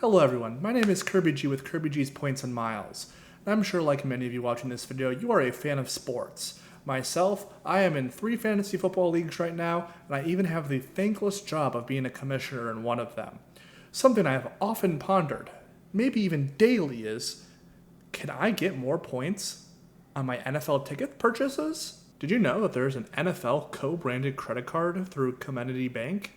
Hello everyone, my name is Kirby G with Kirby G's Points and Miles. And I'm sure like many of you watching this video, you are a fan of sports. Myself, I am in 3 fantasy football leagues right now, and I even have the thankless job of being a commissioner in one of them. Something I have often pondered, maybe even daily, is, can I get more points on my NFL ticket purchases? Did you know that there's an NFL co-branded credit card through Comenity Bank?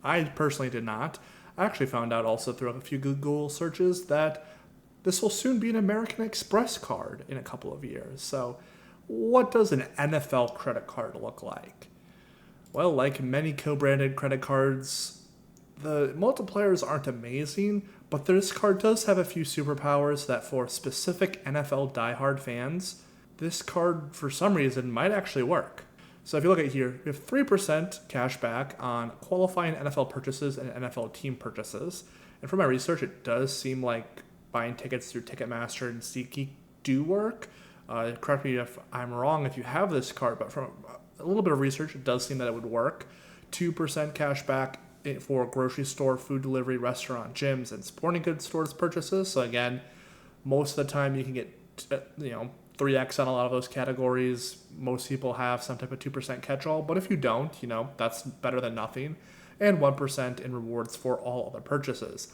I personally did not. I actually found out also through a few Google searches that this will soon be an American Express card in a couple of years. So what does an NFL credit card look like? Well, like many co-branded credit cards, the multipliers aren't amazing, but this card does have a few superpowers that for specific NFL diehard fans, this card for some reason might actually work. So if you look at here, we have 3% cash back on qualifying NFL purchases and NFL team purchases. And from my research, it does seem like buying tickets through Ticketmaster and SeatGeek do work. Correct me if I'm wrong if you have this card, but from a little bit of research, it does seem that it would work. 2% cash back for grocery store, food delivery, restaurant, gyms, and sporting goods stores purchases. So again, most of the time you can get, 3x on a lot of those categories. Most people have some type of 2% catch-all, but if you don't, that's better than nothing. And 1% in rewards for all other purchases.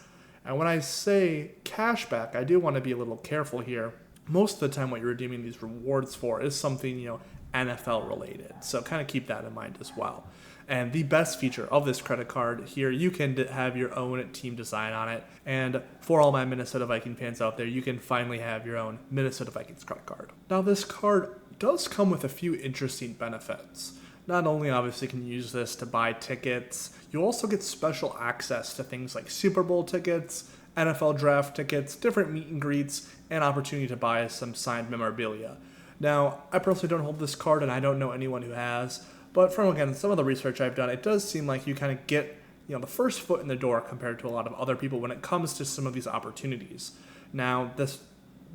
And when I say cashback, I do want to be a little careful here. Most of the time what you're redeeming these rewards for is something, NFL related. So kind of keep that in mind as well. And the best feature of this credit card here, you can have your own team design on it. And for all my Minnesota Viking fans out there, you can finally have your own Minnesota Vikings credit card. Now this card does come with a few interesting benefits. Not only obviously can you use this to buy tickets, you also get special access to things like Super Bowl tickets, NFL draft tickets, different meet and greets, and opportunity to buy some signed memorabilia. Now, I personally don't hold this card and I don't know anyone who has, but from, again, some of the research I've done, it does seem like you kind of get, the first foot in the door compared to a lot of other people when it comes to some of these opportunities. Now, this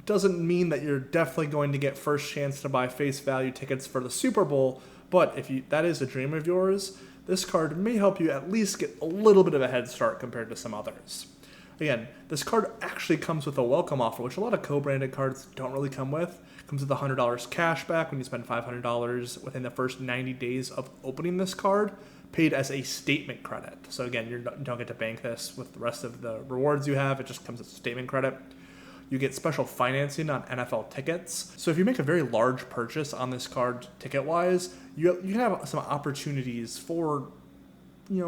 doesn't mean that you're definitely going to get first chance to buy face value tickets for the Super Bowl, but if that is a dream of yours, this card may help you at least get a little bit of a head start compared to some others. Again, this card actually comes with a welcome offer, which a lot of co-branded cards don't really come with. It comes with $100 cash back when you spend $500 within the first 90 days of opening this card, paid as a statement credit. So again, you don't get to bank this with the rest of the rewards you have. It just comes as a statement credit. You get special financing on NFL tickets. So if you make a very large purchase on this card ticket-wise, you can have some opportunities for,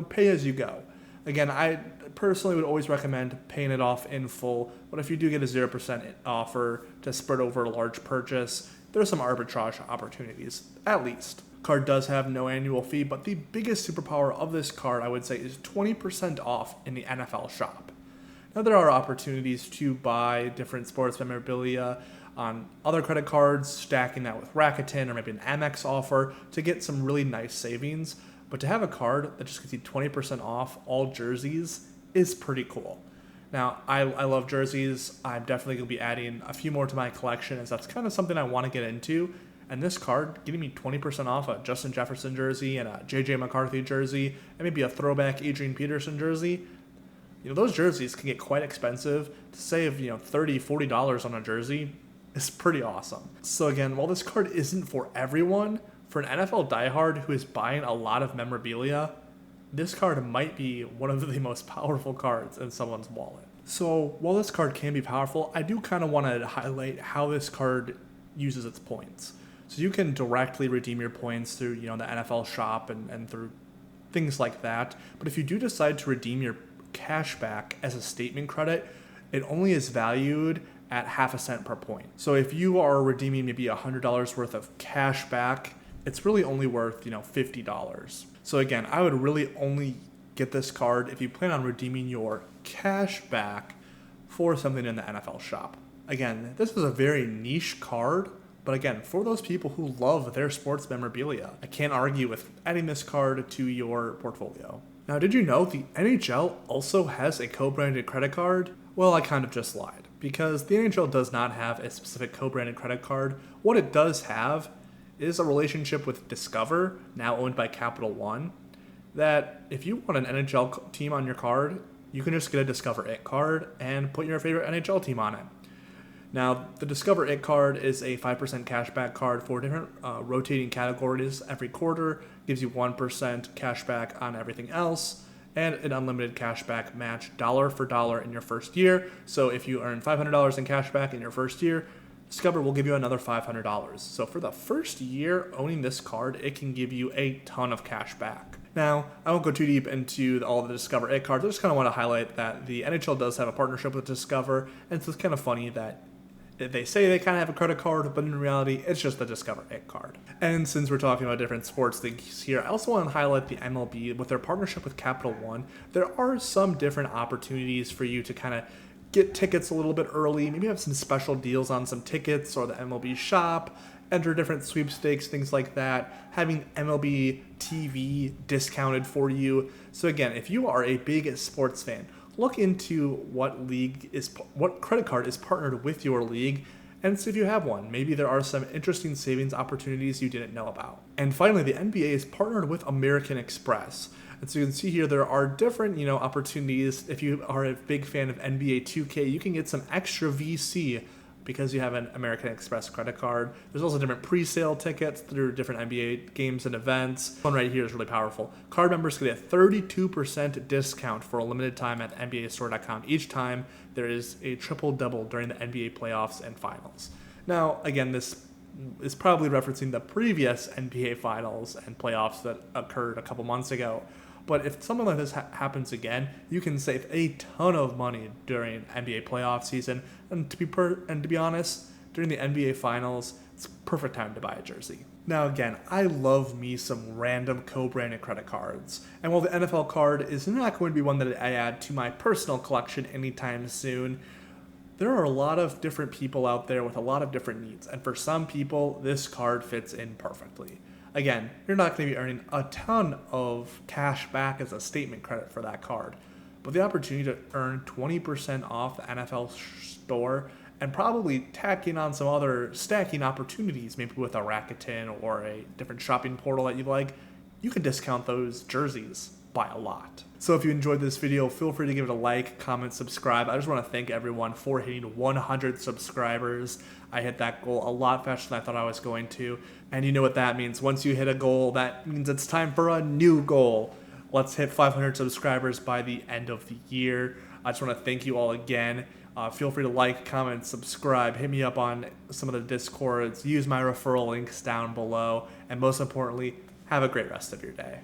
pay as you go. Again, I personally would always recommend paying it off in full, but if you do get a 0% offer to spread over a large purchase, there's some arbitrage opportunities, at least. Card does have no annual fee, but the biggest superpower of this card, I would say, is 20% off in the NFL shop. Now, there are opportunities to buy different sports memorabilia on other credit cards, stacking that with Rakuten or maybe an Amex offer to get some really nice savings. But to have a card that just gives you 20% off all jerseys is pretty cool. Now, I love jerseys. I'm definitely going to be adding a few more to my collection as that's kind of something I want to get into. And this card, getting me 20% off a Justin Jefferson jersey and a J.J. McCarthy jersey and maybe a throwback Adrian Peterson jersey, those jerseys can get quite expensive. To save, $30, $40 on a jersey is pretty awesome. So again, while this card isn't for everyone, for an NFL diehard who is buying a lot of memorabilia, this card might be one of the most powerful cards in someone's wallet. So while this card can be powerful, I do kind of want to highlight how this card uses its points. So you can directly redeem your points through, the NFL shop and through things like that. But if you do decide to redeem your cash back as a statement credit, it only is valued at half a cent per point. So if you are redeeming maybe $100 worth of cash back, it's really only worth, $50. So again, I would really only get this card if you plan on redeeming your cash back for something in the NFL shop. Again, this is a very niche card, but again, for those people who love their sports memorabilia, I can't argue with adding this card to your portfolio. Now, did you know the NHL also has a co-branded credit card? Well, I kind of just lied, because the NHL does not have a specific co-branded credit card. What it does have is a relationship with Discover, now owned by Capital One, that if you want an NHL team on your card, you can just get a Discover It card and put your favorite NHL team on it. Now, the Discover It card is a 5% cashback card for different rotating categories every quarter, gives you 1% cashback on everything else, and an unlimited cashback match dollar for dollar in your first year. So if you earn $500 in cashback in your first year, Discover will give you another $500. So for the first year owning this card, it can give you a ton of cash back. Now, I won't go too deep into all the Discover It cards. I just kind of want to highlight that the NHL does have a partnership with Discover, and it's kind of funny that they say they kind of have a credit card, but in reality, it's just the Discover It card. And since we're talking about different sports leagues here, I also want to highlight the MLB with their partnership with Capital One. There are some different opportunities for you to kind of get tickets a little bit early, maybe have some special deals on some tickets or the MLB shop, enter different sweepstakes, things like that, having MLB TV discounted for you. So again, if you are a big sports fan, look into what credit card is partnered with your league and see if you have one. Maybe there are some interesting savings opportunities you didn't know about. And finally, the NBA is partnered with American Express. And so you can see here there are different, opportunities. If you are a big fan of NBA 2K, you can get some extra VC because you have an American Express credit card. There's also different pre-sale tickets through different NBA games and events. One right here is really powerful. Card members get a 32% discount for a limited time at NBAstore.com each time there is a triple-double during the NBA playoffs and finals. Now, again, this is probably referencing the previous NBA finals and playoffs that occurred a couple months ago. But if something like this happens again, you can save a ton of money during NBA playoff season. And to be honest, during the NBA finals, it's a perfect time to buy a jersey. Now again, I love me some random co-branded credit cards. And while the NFL card is not going to be one that I add to my personal collection anytime soon, there are a lot of different people out there with a lot of different needs. And for some people, this card fits in perfectly. Again, you're not going to be earning a ton of cash back as a statement credit for that card, but the opportunity to earn 20% off the NFL store and probably tacking on some other stacking opportunities, maybe with a Rakuten or a different shopping portal that you like, you can discount those jerseys by a lot. So if you enjoyed this video, feel free to give it a like, comment, subscribe. I just want to thank everyone for hitting 100 subscribers. I hit that goal a lot faster than I thought I was going to. And you know what that means. Once you hit a goal, that means it's time for a new goal. Let's hit 500 subscribers by the end of the year. I just want to thank you all again. Feel free to like, comment, subscribe. Hit me up on some of the Discords. Use my referral links down below. And most importantly, have a great rest of your day.